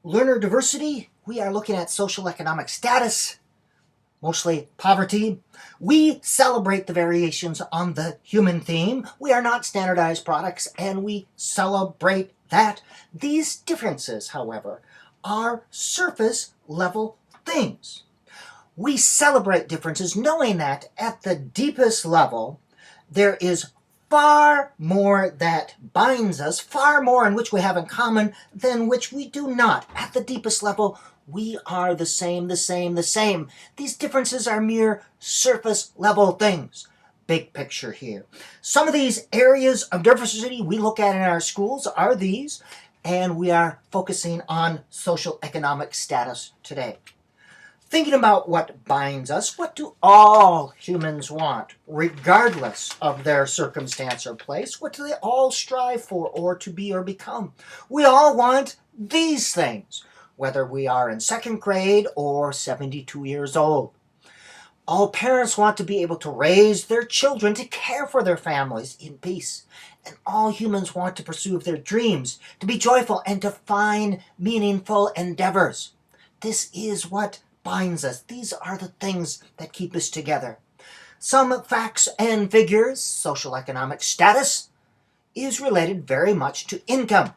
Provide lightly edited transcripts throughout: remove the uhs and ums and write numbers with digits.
Learner diversity, we are looking at social economic status, mostly poverty. We celebrate the variations on the human theme. We are not standardized products, and we celebrate that. These differences, however, are surface level things. We celebrate differences knowing that at the deepest level, there is far more that binds us, far more in which we have in common than which we do not. At the deepest level, we are the same, the same, the same. These differences are mere surface level things. Big picture here. Some of these areas of diversity we look at in our schools are these, and we are focusing on social economic status today. Thinking about what binds us, what do all humans want, regardless of their circumstance or place? What do they all strive for or to be or become? We all want these things, whether we are in second grade or 72 years old. All parents want to be able to raise their children, to care for their families in peace. And all humans want to pursue their dreams, to be joyful and to find meaningful endeavors. This is what binds us. These are the things that keep us together. Some facts and figures. Social economic status is related very much to income.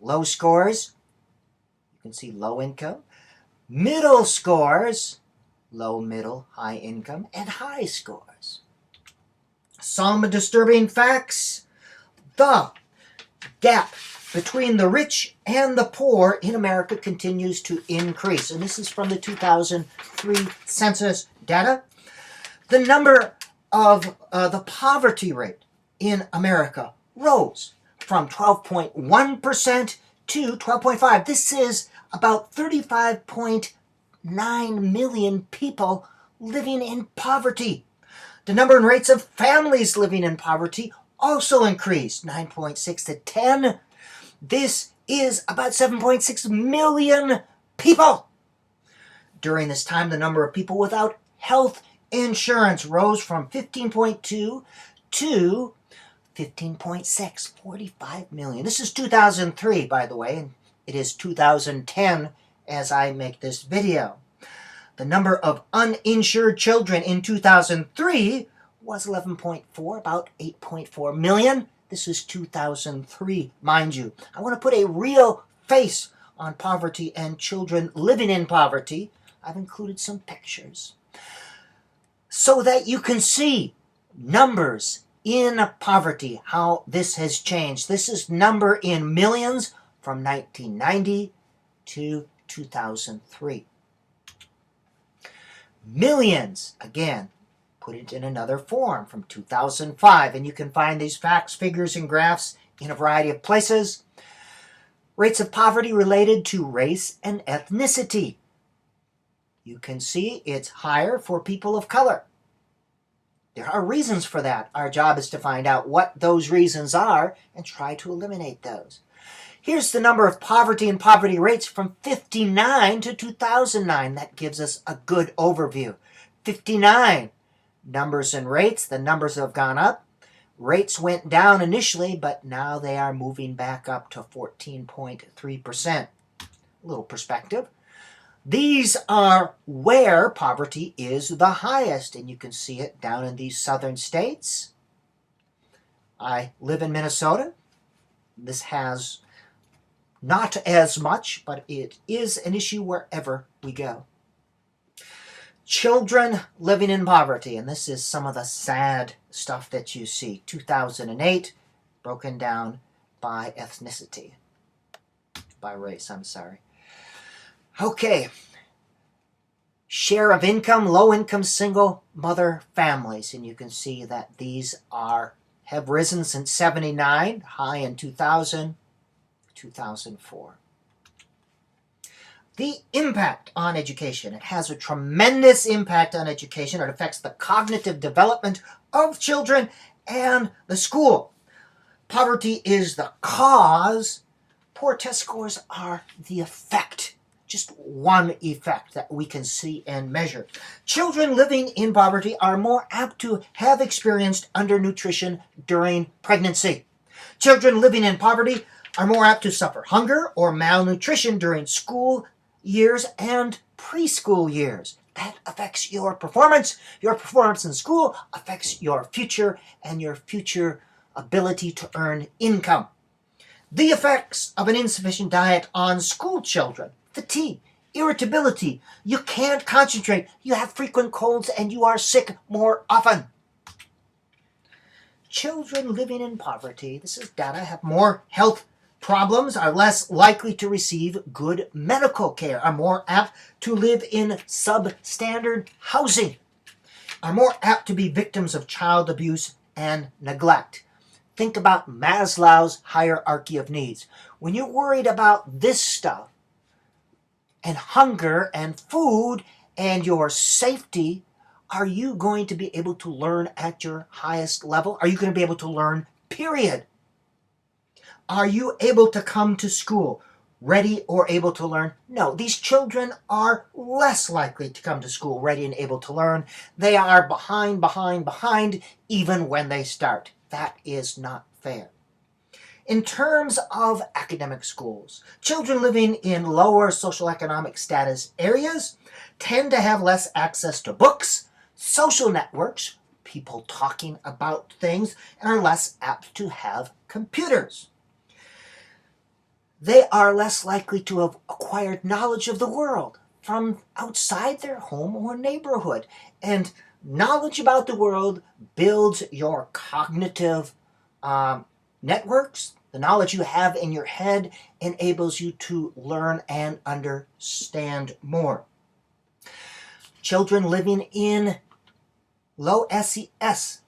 Low scores, you can see low income. Middle scores, low, middle, high income, and high scores. Some disturbing facts. The gap between the rich and the poor in America continues to increase. And this is from the 2003 census data. The number of the poverty rate in America rose from 12.1% to 12.5%. This is about 35.9 million people living in poverty. The number and rates of families living in poverty also increased, 9.6 to 10. This is about 7.6 million people. During this time, the number of people without health insurance rose from 15.2 to 15.6, 45 million. This is 2003, by the way, and it is 2010 as I make this video. The number of uninsured children in 2003 was 11.4, about 8.4 million. This is 2003, mind you. I want to put a real face on poverty and children living in poverty. I've included some pictures so that you can see numbers in poverty, how this has changed. This is number in millions from 1990 to 2003. Millions, again, put it in another form from 2005, and you can find these facts, figures, and graphs in a variety of places. Rates of poverty related to race and ethnicity. You can see it's higher for people of color. There are reasons for that. Our job is to find out what those reasons are and try to eliminate those. Here's the number of poverty and poverty rates from 59 to 2009. That gives us a good overview. 59. Numbers and rates, the numbers have gone up. Rates went down initially, but now they are moving back up to 14.3%. A little perspective. These are where poverty is the highest, and you can see it down in these southern states. I live in Minnesota. This has not as much, but it is an issue wherever we go. Children living in poverty, and this is some of the sad stuff that you see. 2008, broken down by ethnicity. By race, I'm sorry. Okay. Share of income, low income, single mother families. And you can see that these have risen since 79, high in 2000, 2004. The impact on education. It has a tremendous impact on education. It affects the cognitive development of children and the school. Poverty is the cause. Poor test scores are the effect. Just one effect that we can see and measure. Children living in poverty are more apt to have experienced undernutrition during pregnancy. Children living in poverty are more apt to suffer hunger or malnutrition during school years and preschool years. That affects your performance. Your performance in school affects your future and your future ability to earn income. The effects of an insufficient diet on school children: fatigue, irritability, you can't concentrate, you have frequent colds, and you are sick more often. Children living in poverty, this is data, have more health problems, are less likely to receive good medical care, are more apt to live in substandard housing, are more apt to be victims of child abuse and neglect. Think about Maslow's hierarchy of needs. When you're worried about this stuff, and hunger and food and your safety, are you going to be able to learn at your highest level? Are you going to be able to learn, period? Are you able to come to school ready or able to learn? No, these children are less likely to come to school ready and able to learn. They are behind, even when they start. That is not fair. In terms of academic schools, children living in lower socioeconomic status areas tend to have less access to books, social networks, people talking about things, and are less apt to have computers. They are less likely to have acquired knowledge of the world from outside their home or neighborhood. And knowledge about the world builds your cognitive networks. The knowledge you have in your head enables you to learn and understand more. Children living in low SES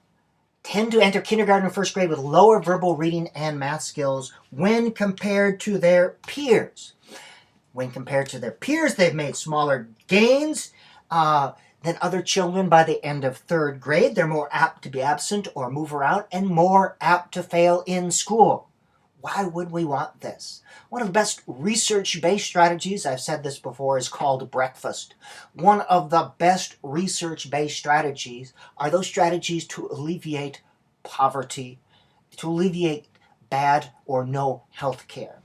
tend to enter kindergarten and first grade with lower verbal reading and math skills when compared to their peers. When compared to their peers, they've made smaller gains than other children by the end of third grade. They're more apt to be absent or move around and more apt to fail in school. Why would we want this? One of the best research-based strategies, I've said this before, is called breakfast. One of the best research-based strategies are those strategies to alleviate poverty, to alleviate bad or no health care.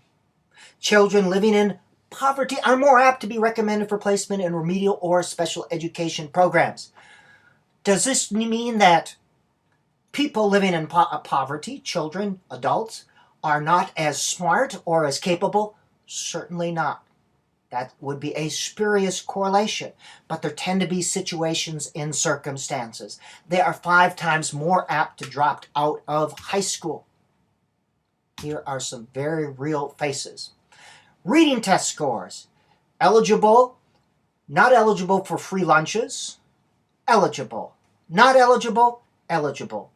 Children living in poverty are more apt to be recommended for placement in remedial or special education programs. Does this mean that people living in poverty, children, adults, are not as smart or as capable? Certainly not. That would be a spurious correlation, but there tend to be situations and circumstances. They are 5 times more apt to drop out of high school. Here are some very real faces. Reading test scores: eligible, not eligible for free lunches, eligible, not eligible, eligible.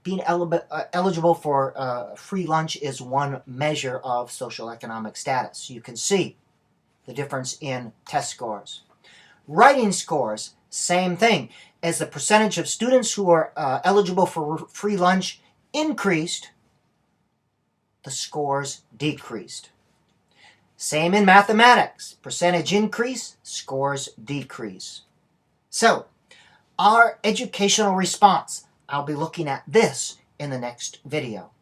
Being eligible for free lunch is one measure of social economic status. You can see the difference in test scores. Writing scores, same thing. As the percentage of students who are eligible for free lunch increased, the scores decreased. Same in mathematics. Percentage increase, scores decrease. So, our educational response. I'll be looking at this in the next video.